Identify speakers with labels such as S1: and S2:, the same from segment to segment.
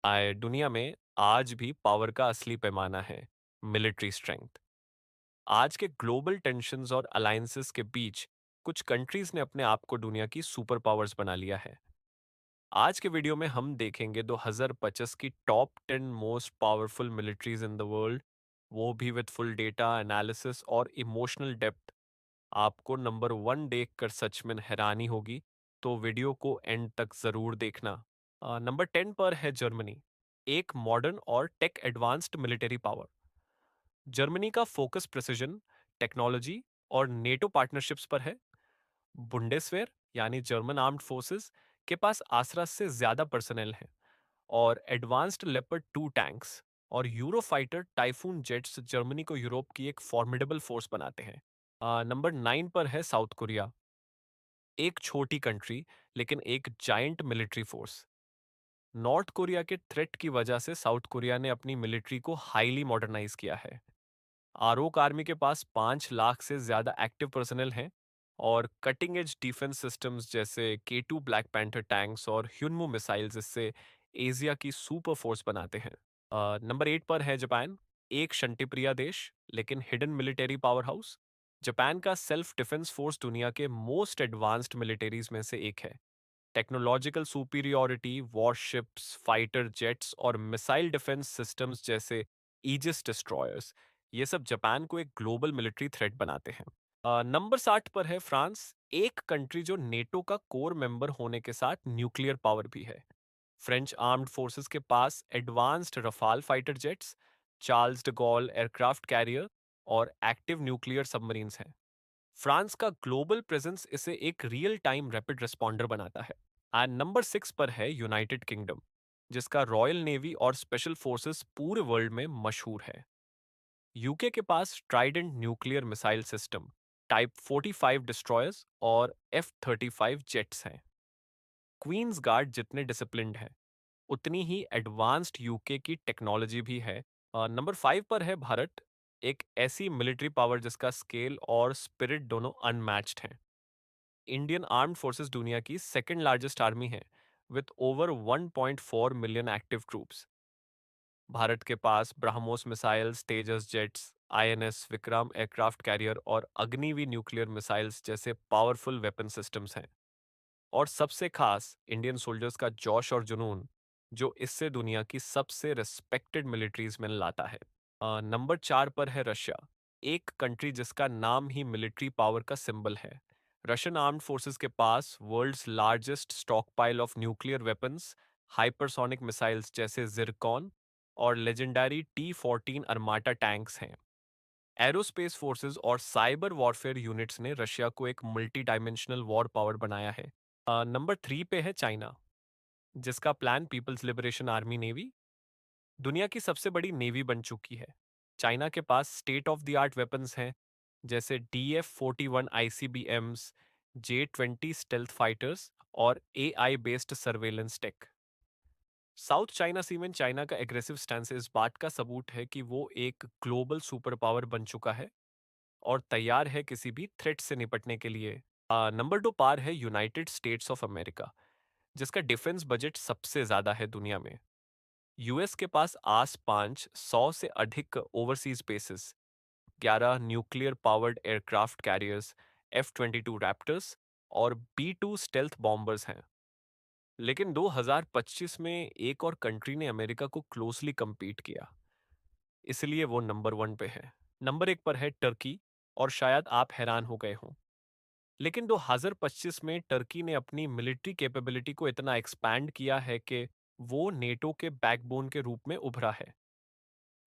S1: आए दुनिया में आज भी पावर का असली पैमाना है मिलिट्री स्ट्रेंथ। आज के ग्लोबल टेंशन्स और अलायंसेस के बीच कुछ कंट्रीज ने अपने आप को दुनिया की सुपर पावर्स बना लिया है। आज के वीडियो में हम देखेंगे 2025 की top 10 most powerful militaries in the world, वो भी विद फुल डेटा एनालिसिस और इमोशनल डेप्थ। आपको नंबर 1 देखकर सच में हैरानी होगी, तो वीडियो को एंड तक जरूर देखना। नंबर 10 पर है जर्मनी, एक मॉडर्न और tech advanced military power. Germany का फोकस प्रिसिजन, टेक्नोलॉजी और नेटो पार्टनरशिप्स पर है। बुंडेसवेयर यानी जर्मन आर्म्ड फोर्सेस के पास आसरा से ज्यादा पर्सनल हैं, और एडवांस्ड लेपर्ड 2 टैंक्स और यूरोफाइटर टाइफून जेट्स जर्मनी को यूरोप की एक फॉर्मिडेबल फोर्स बनाते हैं। नंबर 9 पर है साउथ कोरिया, एक छोटी कंट्री लेकिन एक giant military force. North Korea के थ्रेट की वजह से साउथ कोरिया ने अपनी मिलिट्री को हाईली मॉडर्नाइज किया है। आरओक आर्मी के पास 5 लाख से ज्यादा एक्टिव पर्सनल हैं, और कटिंग एज डिफेंस सिस्टम्स जैसे K2 ब्लैक पैंथर टैंक्स और ह्यूनमो मिसाइल्स इससे एशिया की सुपर फोर्स बनाते हैं। नंबर 8 पर है जापान, एक शांतिप्रिय देश लेकिन hidden military power house. Japan का सेल्फ डिफेंस फोर्स दुनिया के मोस्ट एडवांस्ड मिलिटरीज में से एक है। Technological superiority, warships, fighter jets और मिसाइल डिफेंस सिस्टम्स जैसे ईजिस डिस्ट्रॉयर्स, ये सब जापान को एक ग्लोबल मिलिट्री थ्रेट बनाते हैं। नंबर 60 पर है फ्रांस, एक कंट्री जो नेटो का कोर मेंबर होने के साथ न्यूक्लियर पावर भी है। फ्रेंच आर्म्ड फोर्सेस के पास advanced Rafale fighter jets, Charles de Gaulle aircraft carrier और एक्टिव न्यूक्लियर सबमरीन्स हैं। फ्रांस का ग्लोबल प्रेजेंस इसे एक रियल टाइम रैपिड रिस्पॉन्डर बनाता है। एंड नंबर 6 पर है यूनाइटेड किंगडम, जिसका रॉयल नेवी और स्पेशल फोर्सेस पूरे वर्ल्ड में मशहूर है। यूके के पास Trident nuclear missile system, type 45 destroyers और F-35 जेट्स हैं। क्वींस गार्ड जितने डिसिप्लिन्ड हैं, उतनी ही एडवांस्ड यूके की टेक्नोलॉजी भी है। नंबर 5 पर है भारत, एक ऐसी मिलिट्री पावर जिसका स्केल और स्पिरिट दोनों अनमैच्ड हैं। इंडियन आर्म्ड फोर्सेस दुनिया की सेकंड लार्जेस्ट आर्मी है, with over 1.4 million active troops. Bharat के पास BrahMos missiles, Tejas jets, INS Vikram aircraft carrier और अग्निवी न्यूक्लियर मिसाइल्स जैसे पावरफुल वेपन सिस्टम्स हैं। और सबसे खास इंडियन सोल्जर्स का जोश और जुनून, जो इससे दुनिया की सबसे रिस्पेक्टेड मिलिट्रीज में लाता है। नंबर 4 पर है रशिया, एक कंट्री जिसका नाम ही मिलिट्री पावर का सिंबल है। रशियन आर्म्ड फोर्सेस के पास world's largest stockpile of nuclear weapons, hypersonic missiles जैसे जिरकॉन और लेजेंडरी T-14 अरमाटा टैंक्स हैं। एरोस्पेस फोर्सेस और साइबर वॉरफेयर यूनिट्स ने रशिया को एक मल्टी डायमेंशनल वॉर पावर बनाया है। नंबर 3 पे है चाइना, जिसका plan People's Liberation Army Navy दुनिया की सबसे बड़ी नेवी बन चुकी है। चाइना के पास state of the art weapons हैं, जैसे DF-41 ICBMs, J-20 stealth fighters और AI based surveillance tech. South China Sea में चाइना का एग्रेसिव स्टैंस इस बात का सबूत है कि वो एक ग्लोबल सुपर पावर बन चुका है और तैयार है किसी भी थ्रेट से निपटने के लिए। नंबर 2 पार है यूनाइटेड स्टेट्स ऑफ अमेरिका, जिसका डिफेंस बजट सबसे ज्यादा है दुनिया में। यूएस के पास आस पांच 100 से अधिक overseas basis, 11 nuclear powered aircraft carriers, F-22 raptors और B-2 स्टेल्थ बॉम्बर्स हैं। लेकिन 2025 में एक और कंट्री ने अमेरिका को क्लोजली compete किया, इसलिए वो नंबर 1 पे है। नंबर 1 पर है टर्की, और शायद आप हैरान हो गए हों, लेकिन 2025 में टर्की ने अपनी मिलिट्री कैपेबिलिटी को इतना एक्सपैंड किया है कि वो नेटो के बैकबोन के रूप में उभरा है।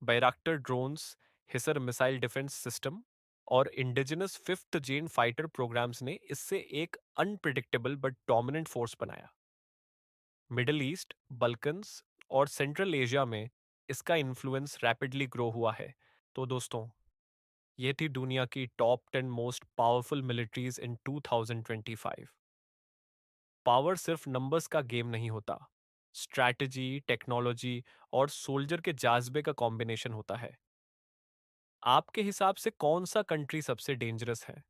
S1: बैराक्टर drones, Hisar missile defence system और इंडिजिनस फिफ्थ जेन फाइटर प्रोग्राम्स ने इससे एक अनप्रिडिक्टेबल बट डोमिनेंट फोर्स बनाया। मिडिल ईस्ट, बल्कन्स और सेंट्रल एशिया में इसका इन्फ्लुएंस रैपिडली ग्रो हुआ है। तो दोस्तों, ये थी दुनिया की टॉप 10 मोस्ट पावरफुल मिलिट्रीज इन 2025। पावर सिर्फ नंबर्स का गेम नहीं होता, स्ट्रैटेजी, टेक्नोलॉजी और सोल्जर के जाज्बे का कॉम्बिनेशन होता है। आपके हिसाब से कौन सा कंट्री सबसे डेंजरस है?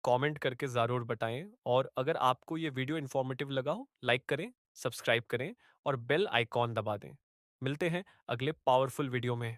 S1: कमेंट करके ज़रूर बताएं, और अगर आपको ये वीडियो इन्फॉर्मेटिव लगा हो, लाइक करें, सब्सक्राइब करें और बेल आइकॉन दबा दें। मिलते हैं अगले पावरफुल वीडियो में।